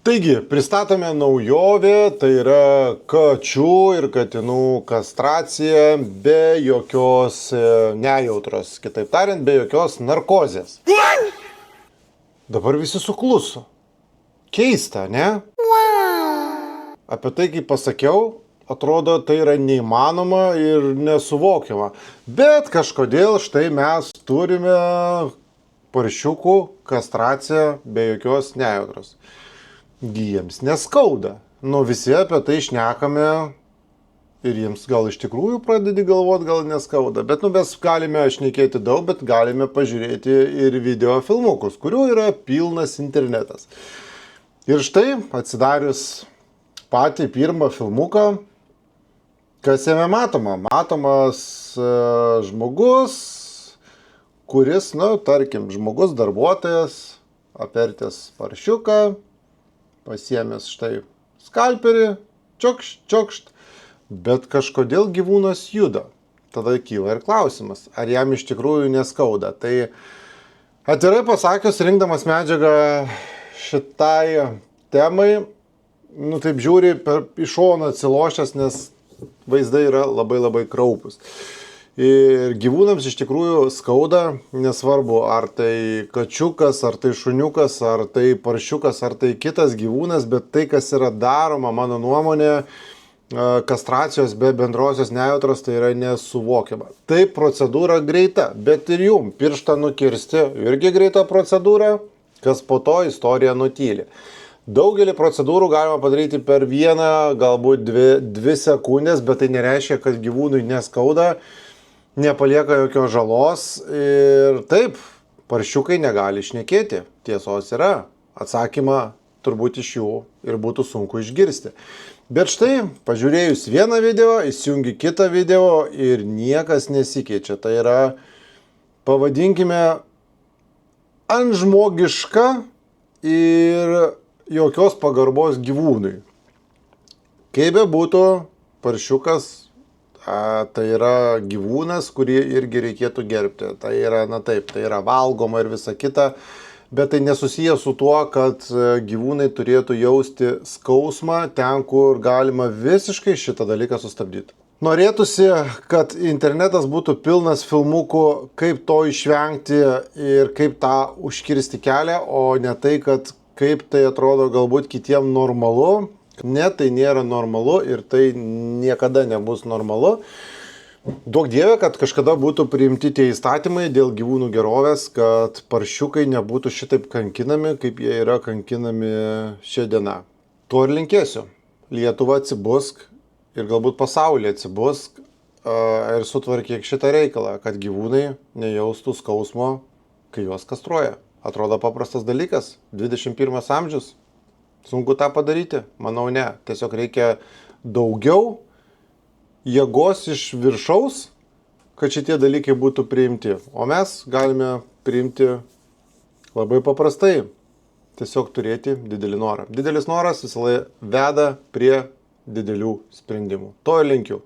Taigi, pristatome naujovę, tai yra kačių ir katinų kastracija be jokios nejautros, kitaip tariant, be jokios narkozės. Dabar visi sukluso. Keista, ne? Apie tai, kaip pasakiau, atrodo, tai yra neįmanoma ir nesuvokiama. Bet kažkodėl štai mes turime paršiukų kastraciją be jokios nejautros. Jiems neskauda. Nu, visi apie tai šnekame ir jiems gal iš tikrųjų pradedi galvoti, gal neskauda. Bet mes galime šnekėti daug, bet galime pažiūrėti ir video filmukus, kurių yra pilnas internetas. Ir štai, atsidarius patį pirmą filmuką, kas jame matoma? Matomas žmogus, kuris, tarkim, žmogus darbuotojas, apvertęs paršiuką, pasiėmęs štai skalperį, čiokšt, bet kažkodėl gyvūnas juda. Tada kyla ir klausimas, ar jam iš tikrųjų neskauda. Tai atvirai pasakius, rinkdamas medžiagą šitai temai, taip žiūri iš šono atsilošęs, nes vaizdai yra labai kraupus. Ir gyvūnams iš tikrųjų skauda, nesvarbu, ar tai kačiukas, ar tai šuniukas, ar tai paršiukas, ar tai kitas gyvūnas, bet tai, kas yra daroma, mano nuomonė, kastracijos be bendrosios nejautros, tai yra nesuvokiama. Tai procedūra greita, bet ir jum pirštą nukirsti irgi greita procedūra, kas po to istorija nutyli. Daugelį procedūrų galima padaryti per vieną, galbūt dvi sekundės, bet tai nereiškia, kad gyvūnui neskauda, nepalieka jokios žalos ir taip, paršiukai negali šnekėti. Tiesos yra. Atsakymą turbūt iš jų ir būtų sunku išgirsti. Bet štai, pažiūrėjus vieną video, įsijungi kitą video ir niekas nesikeičia. Tai yra, pavadinkime, antžmogiška ir jokios pagarbos gyvūnui. Kaip be būtų, paršiukas tai yra gyvūnas, kurį irgi reikėtų gerbti. Tai yra, tai yra valgoma ir visa kita, bet tai nesusiję su tuo, kad gyvūnai turėtų jausti skausmą ten, kur galima visiškai šitą dalyką sustabdyti. Norėtųsi, kad internetas būtų pilnas filmukų, kaip to išvengti ir kaip tą užkirsti kelią, o ne tai, kad kaip tai atrodo galbūt kitiem normalu. Ne, tai nėra normalu ir tai niekada nebus normalu. Duok Dieve, kad kažkada būtų priimti tie įstatymai dėl gyvūnų gerovės, kad paršiukai nebūtų šitaip kankinami, kaip jie yra kankinami šią dieną. Tuo ir linkėsiu. Lietuva atsibusk ir galbūt pasaulyje atsibusk ir sutvarkyk šitą reikalą, kad gyvūnai nejaustų skausmo, kai juos kastruoja. Atrodo paprastas dalykas. 21 amžius. Sunku tą padaryti? Manau, ne. Tiesiog reikia daugiau jėgos iš viršaus, kad šitie dalykai būtų priimti. O mes galime priimti labai paprastai. Tiesiog turėti didelį norą. Didelis noras visą laiką veda prie didelių sprendimų. To ir linkiu.